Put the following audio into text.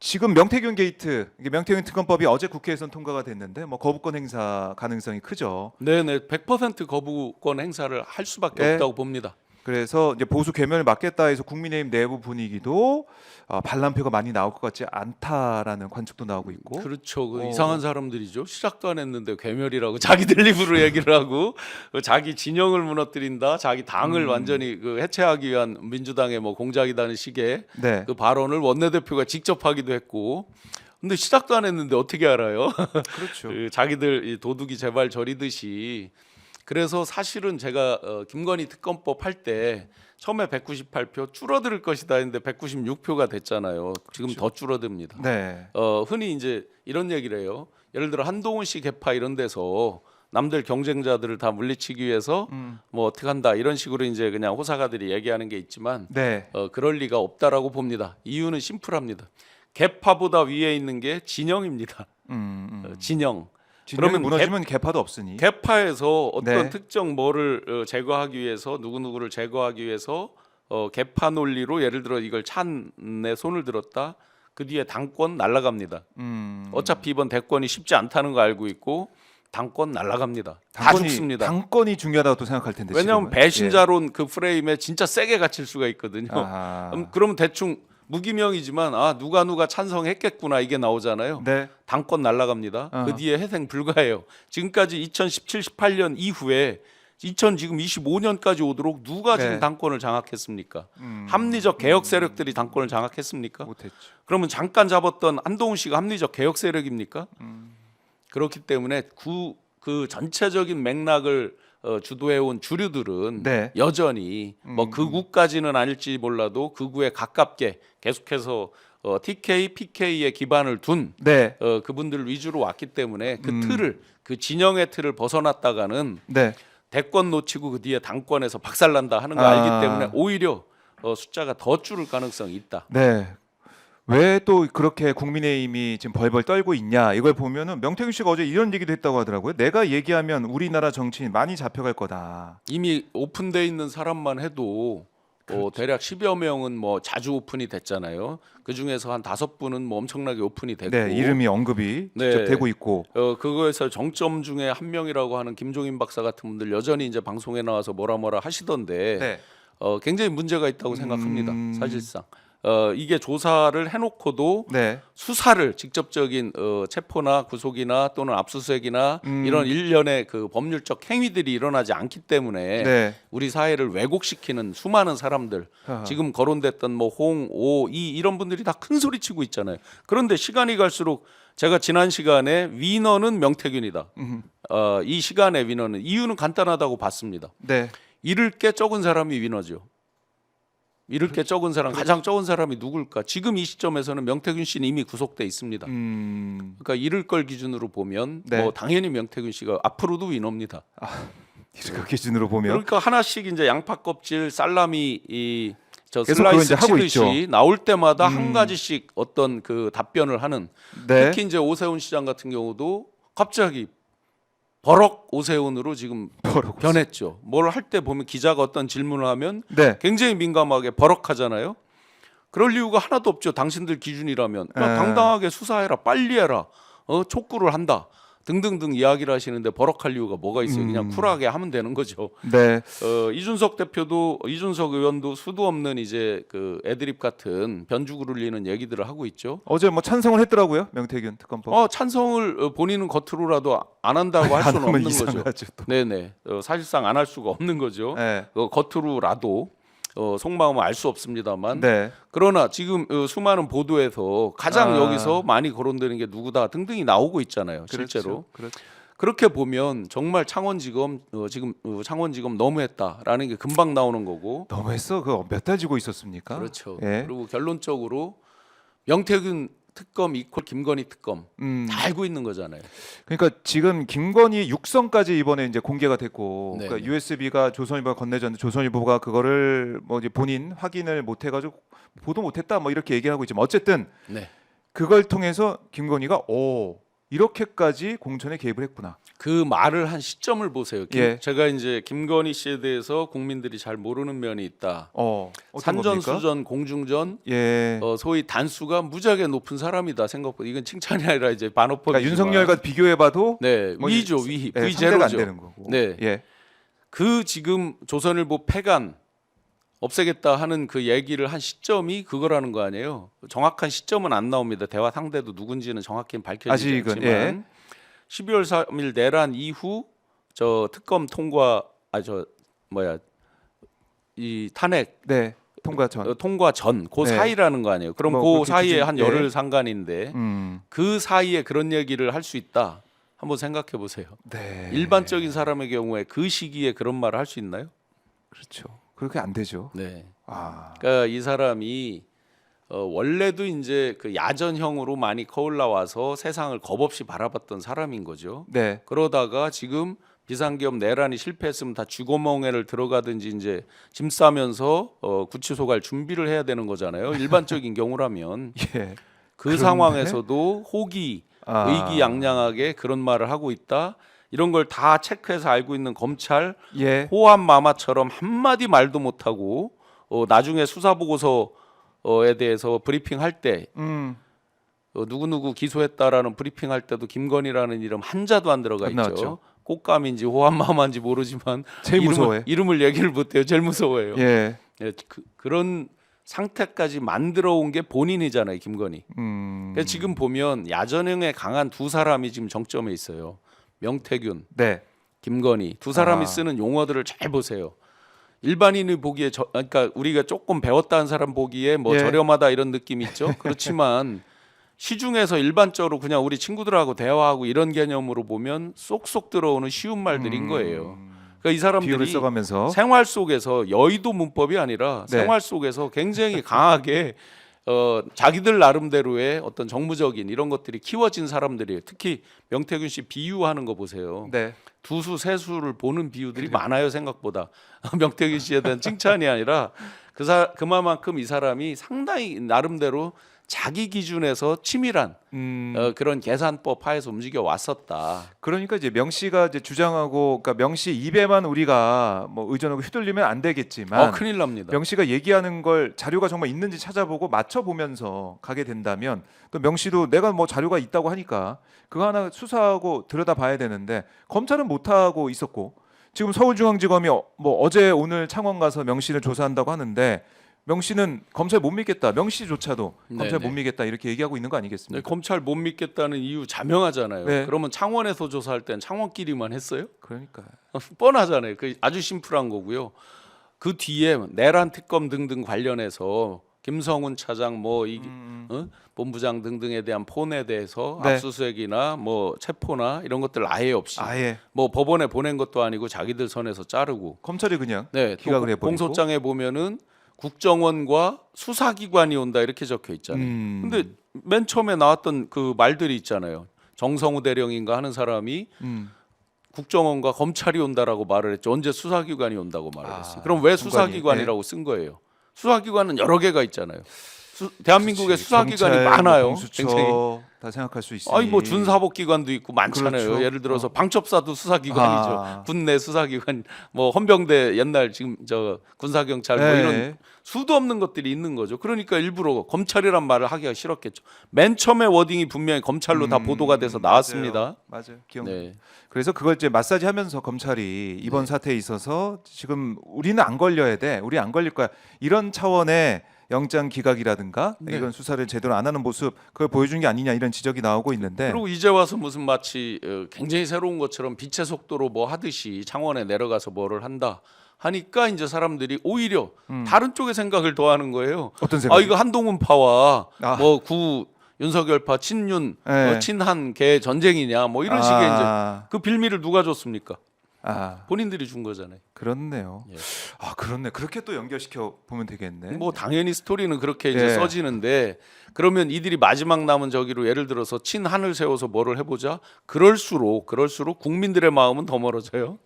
지금 명태균 게이트, 이게 명태균 특검법이 어제 국회에선 통과가 됐는데 뭐 거부권 행사 가능성이 크죠. 네네, 100% 거부권 행사를 할 수밖에 네. 없다고 봅니다. 그래서 이제 보수 괴멸을 막겠다 해서 국민의힘 내부 분위기도 반란표가 많이 나올 것 같지 않다라는 관측도 나오고 있고. 그렇죠. 그 어. 이상한 사람들이죠. 시작도 안 했는데 괴멸이라고 자기들 입으로 얘기를 하고 자기 진영을 무너뜨린다, 자기 당을 완전히 그 해체하기 위한 민주당의 뭐 공작이라는 식의 네. 그 발언을 원내대표가 직접 하기도 했고. 근데 시작도 안 했는데 어떻게 알아요? 그렇죠. 그 자기들 이 도둑이 제발 저리듯이. 그래서 사실은 제가 김건희 특검법 할 때 처음에 198표 줄어들 것이다 했는데 196표가 됐잖아요. 지금 그렇죠. 더 줄어듭니다. 네. 흔히 이제 이런 얘기를 해요. 예를 들어 한동훈 씨 개파 이런 데서 남들 경쟁자들을 다 물리치기 위해서 뭐 어떻게 한다 이런 식으로 이제 그냥 호사가들이 얘기하는 게 있지만 네. 그럴 리가 없다라고 봅니다. 이유는 심플합니다. 개파보다 위에 있는 게 진영입니다. 진영. 진영이 그러면 무너지면 개파도 없으니. 개파에서 어떤 네. 특정 뭐를 제거하기 위해서 누구누구를 제거하기 위해서 개파 논리로 예를 들어 이걸 찬내 손을 들었다. 그 뒤에 당권 날라갑니다. 어차피 이번 대권이 쉽지 않다는 거 알고 있고 당권 날라갑니다. 다 죽습니다. 당권이 중요하다고 또 생각할 텐데. 왜냐하면 지금은. 배신자론 그 프레임에 진짜 세게 갇힐 수가 있거든요. 아하. 그러면 대충 무기명이지만 누가 찬성했겠구나 이게 나오잖아요. 네. 당권 날라갑니다. 그 뒤에 회생 불가해요. 지금까지 2017, 18년 이후에 지금 25년까지 오도록 누가 네. 지금 당권을 장악했습니까? 합리적 개혁 세력들이 당권을 장악했습니까? 못했죠. 그러면 잠깐 잡았던 한동훈 씨가 합리적 개혁 세력입니까? 그렇기 때문에 그 전체적인 맥락을 주도해온 주류들은 네. 여전히 뭐 극우까지는 아닐지 몰라도 극우에 가깝게 계속해서 TK, PK에 기반을 둔 네. 그분들 위주로 왔기 때문에 그 진영의 틀을 벗어났다가는 네. 대권 놓치고 그 뒤에 당권에서 박살난다 하는 거 알기 때문에 오히려 숫자가 더 줄을 가능성이 있다. 네. 왜 또 그렇게 국민의힘이 지금 벌벌 떨고 있냐 이걸 보면은 명태균 씨가 어제 이런 얘기도 했다고 하더라고요. 내가 얘기하면 우리나라 정치인 많이 잡혀갈 거다. 이미 오픈돼 있는 사람만 해도 대략 10여 명은 뭐 자주 오픈이 됐잖아요. 그 중에서 한 5분은 뭐 엄청나게 오픈이 됐고, 네, 이름이 언급이 직접 네. 되고 있고. 그거에서 정점 중에 한 명이라고 하는 김종인 박사 같은 분들 여전히 이제 방송에 나와서 뭐라 하시던데 네. 굉장히 문제가 있다고 생각합니다. 사실상 이게 조사를 해놓고도 네. 수사를 직접적인 체포나 구속이나 또는 압수수색이나 이런 일련의 그 법률적 행위들이 일어나지 않기 때문에 네. 우리 사회를 왜곡시키는 수많은 사람들 아하. 지금 거론됐던 뭐 홍, 오, 이 이런 분들이 다 큰 소리 치고 있잖아요. 그런데 시간이 갈수록 제가 지난 시간에 위너는 명태균이다. 이 시간의 위너는 이유는 간단하다고 봤습니다. 네. 잃을 게 적은 사람이 위너죠. 잃을 게 적은 사람, 가장 적은 사람이 누굴까? 지금 이 시점에서는 명태균 씨는 이미 구속돼 있습니다. 그러니까 잃을 걸 기준으로 보면 네. 뭐 당연히 명태균 씨가 앞으로도 위너입니다. 그 기준으로 보면 그러니까 하나씩 이제 양파 껍질, 살라미 저 계속 그거 이제 슬라이스 하고 치듯이 나올 때마다 한 가지씩 어떤 그 답변을 하는. 네. 특히 이제 오세훈 시장 같은 경우도 갑자기 버럭 오세훈으로 지금 버럭 변했죠. 뭘 할 때 보면 기자가 어떤 질문을 하면 네. 굉장히 민감하게 버럭하잖아요. 그럴 이유가 하나도 없죠. 당신들 기준이라면 그냥 네. 당당하게 수사해라, 빨리 해라, 촉구를 한다 등등등 이야기를 하시는데 버럭할 이유가 뭐가 있어요? 그냥 쿨하게 하면 되는 거죠. 네. 이준석 의원도 수도 없는 이제 그 애드립 같은 변죽을 울리는 얘기들을 하고 있죠. 어제 뭐 찬성을 했더라고요. 명태균 특검법. 찬성을 본인은 겉으로라도 안 한다고 할 안 수는 하면 없는 거죠. 이상하죠, 또. 네네. 사실상 안 할 수가 없는 거죠. 네. 겉으로라도 속마음은 알 수 없습니다만. 네. 그러나 지금 수많은 보도에서 가장 아. 여기서 많이 거론되는 게 누구다 등등이 나오고 있잖아요. 실제로. 그렇죠. 그렇게 보면 정말 창원지검 지금 창원지검 너무했다라는 게 금방 나오는 거고. 너무했어. 그 몇 달 지고 있었습니까? 그렇죠. 예. 그리고 결론적으로 명태균 특검 이퀄 김건희 특검 다 알고 있는 거잖아요. 그러니까 지금 김건희 육성까지 이번에 이제 공개가 됐고, 네. 그러니까 USB가 조선일보가 건네졌는데 조선일보가 그거를 뭐 이제 본인 확인을 못 해가지고 보도 못했다 뭐 이렇게 얘기하고 있지만 어쨌든 네. 그걸 통해서 김건희가 이렇게까지 공천에 개입을 했구나. 그 말을 한 시점을 보세요. 예. 제가 이제 김건희 씨에 대해서 국민들이 잘 모르는 면이 있다. 어떤 겁니까? 산전수전 공중전 예. 소위 단수가 무지하게 높은 사람이다 생각보다. 이건 칭찬이 아니라 이제 반어법이지만 그러니까 윤석열과 비교해봐도 네, 뭐 위죠. 위. 예, V 상대가 안 제로죠. 되는 거고. 네. 예. 그 지금 조선일보 폐간 없애겠다 하는 그 얘기를 한 시점이 그거라는 거 아니에요. 정확한 시점은 안 나옵니다. 대화 상대도 누군지는 정확히는 밝혀지지 아직은, 않지만 예. 12월 3일 내란 이후 저 특검 통과 이 탄핵 네. 통과 전. 통과 전 그 네. 사이라는 거 아니에요. 그럼 뭐 그 그렇게 사이에 기준- 한 예. 열흘 상간인데 음. 그 사이에 그런 얘기를 할 수 있다. 한번 생각해 보세요. 네. 일반적인 사람의 경우에 그 시기에 그런 말을 할 수 있나요? 그렇죠. 그렇게 안 되죠. 네. 아. 그러니까 이 사람이 원래도 이제 그 야전형으로 많이 거울나와서 세상을 겁없이 바라봤던 사람인 거죠. 네. 그러다가 지금 비상계엄 내란이 실패했으면 다 쥐고멍에를 들어가든지 이제 짐 싸면서 구치소 갈 준비를 해야 되는 거잖아요. 일반적인 경우라면 예. 그 그런데? 상황에서도 호기 아. 의기양양하게 그런 말을 하고 있다. 이런 걸 다 체크해서 알고 있는 검찰 예. 호암 마마처럼 한마디 말도 못하고 나중에 수사 보고서에 대해서 브리핑할 때 누구누구 기소했다라는 브리핑할 때도 김건희라는 이름 한자도 안 들어가 안 있죠. 나왔죠. 꽃감인지 호암 마마인지 모르지만 제일 무서워해. 이름을 얘기를 못해요. 제일 무서워해요. 예. 예, 그런 상태까지 만들어 온 게 본인이잖아요, 김건희. 그러니까 지금 보면 야전형에 강한 두 사람이 지금 정점에 있어요. 명태균, 네. 김건희 두 사람이 아. 쓰는 용어들을 잘 보세요. 일반인이 보기에 그러니까 우리가 조금 배웠다는 사람 보기에 뭐 예. 저렴하다 이런 느낌 있죠. 그렇지만 시중에서 일반적으로 그냥 우리 친구들하고 대화하고 이런 개념으로 보면 쏙쏙 들어오는 쉬운 말들인 거예요. 그러니까 이 비유를 사람들이 써가면서 생활 속에서 여의도 문법이 아니라 네. 생활 속에서 굉장히 강하게 자기들 나름대로의 어떤 정무적인 이런 것들이 키워진 사람들이에요. 특히 명태균 씨 비유하는 거 보세요. 네. 두수 세수를 보는 비유들이 많아요 생각보다. 명태균 씨에 대한 칭찬이 아니라 그만큼 이 사람이 상당히 나름대로 자기 기준에서 치밀한 그런 계산법 하에서 움직여 왔었다. 그러니까 이제 명 씨가 이제 주장하고, 그러니까 명 씨 입에만 우리가 뭐 의존하고 휘둘리면 안 되겠지만, 큰일 납니다. 명 씨가 얘기하는 걸 자료가 정말 있는지 찾아보고 맞춰보면서 가게 된다면, 또 명 씨도 내가 뭐 자료가 있다고 하니까 그거 하나 수사하고 들여다봐야 되는데 검찰은 못 하고 있었고, 지금 서울중앙지검이 뭐 어제 오늘 창원 가서 명 씨를 조사한다고 하는데, 명 씨는 검찰 못 믿겠다. 명 씨조차도 검찰 네네. 못 믿겠다 이렇게 얘기하고 있는 거 네, 아니겠습니까? 검찰 못 믿겠다는 이유 자명하잖아요. 네. 그러면 창원에서 조사할 땐 창원끼리만 했어요? 그러니까 뻔하잖아요. 그 아주 심플한 거고요. 그 뒤에 내란 특검 등등 관련해서 김성훈 차장 본부장 등등에 대한 폰에 대해서 네. 압수수색이나 뭐 체포나 이런 것들 아예 없이 아예 뭐 법원에 보낸 것도 아니고 자기들 선에서 자르고 검찰이 그냥 네, 또 기각을 해버리고. 공소장에 보면은 국정원과 수사기관이 온다 이렇게 적혀 있잖아요. 근데 맨 처음에 나왔던 그 말들이 있잖아요. 정성우 대령인가 하는 사람이 국정원과 검찰이 온다라고 말을 했죠. 언제 수사기관이 온다고 말을 했어요. 그럼 왜 수사기관이라고 쓴 거예요? 수사기관은 여러 개가 있잖아요. 대한민국에 그렇지. 수사기관이 경찰, 많아요. 공수처 굉장히. 다 생각할 수 있으니. 아니 뭐 준사법기관도 있고 많잖아요. 그렇죠. 예를 들어서 방첩사도 수사기관이죠. 아. 군내 수사기관, 뭐 헌병대 옛날 지금 저 군사경찰 뭐 네. 이런 수도 없는 것들이 있는 거죠. 그러니까 일부러 검찰이란 말을 하기가 싫었겠죠. 맨 처음에 워딩이 분명히 검찰로 다 보도가 돼서 나왔습니다. 맞아요. 기억. 네. 그래서 그걸 이제 마사지하면서 검찰이 이번 사태에 있어서 지금 우리는 안 걸려야 돼, 우리 안 걸릴 거야 이런 차원의 영장 기각이라든가 네. 이건 수사를 제대로 안 하는 모습 그걸 보여준 게 아니냐 이런 지적이 나오고 있는데. 그리고 이제 와서 무슨 마치 굉장히 새로운 것처럼 빛의 속도로 뭐 하듯이 창원에 내려가서 뭐를 한다 하니까 이제 사람들이 오히려 다른 쪽의 생각을 더 하는 거예요. 어떤 생각? 이거 한동훈파와 아. 뭐 구 윤석열파 친윤 네. 친한 개 전쟁이냐 뭐 이런 식의 이제 그 빌미를 누가 줬습니까? 본인들이 준 거잖아요. 그렇네요. 예. 그렇네. 그렇게 또 연결시켜 보면 되겠네. 뭐 당연히 스토리는 그렇게 이제 예. 써지는데 그러면 이들이 마지막 남은 저기로 예를 들어서 친한을 세워서 뭐를 해보자. 그럴수록 국민들의 마음은 더 멀어져요.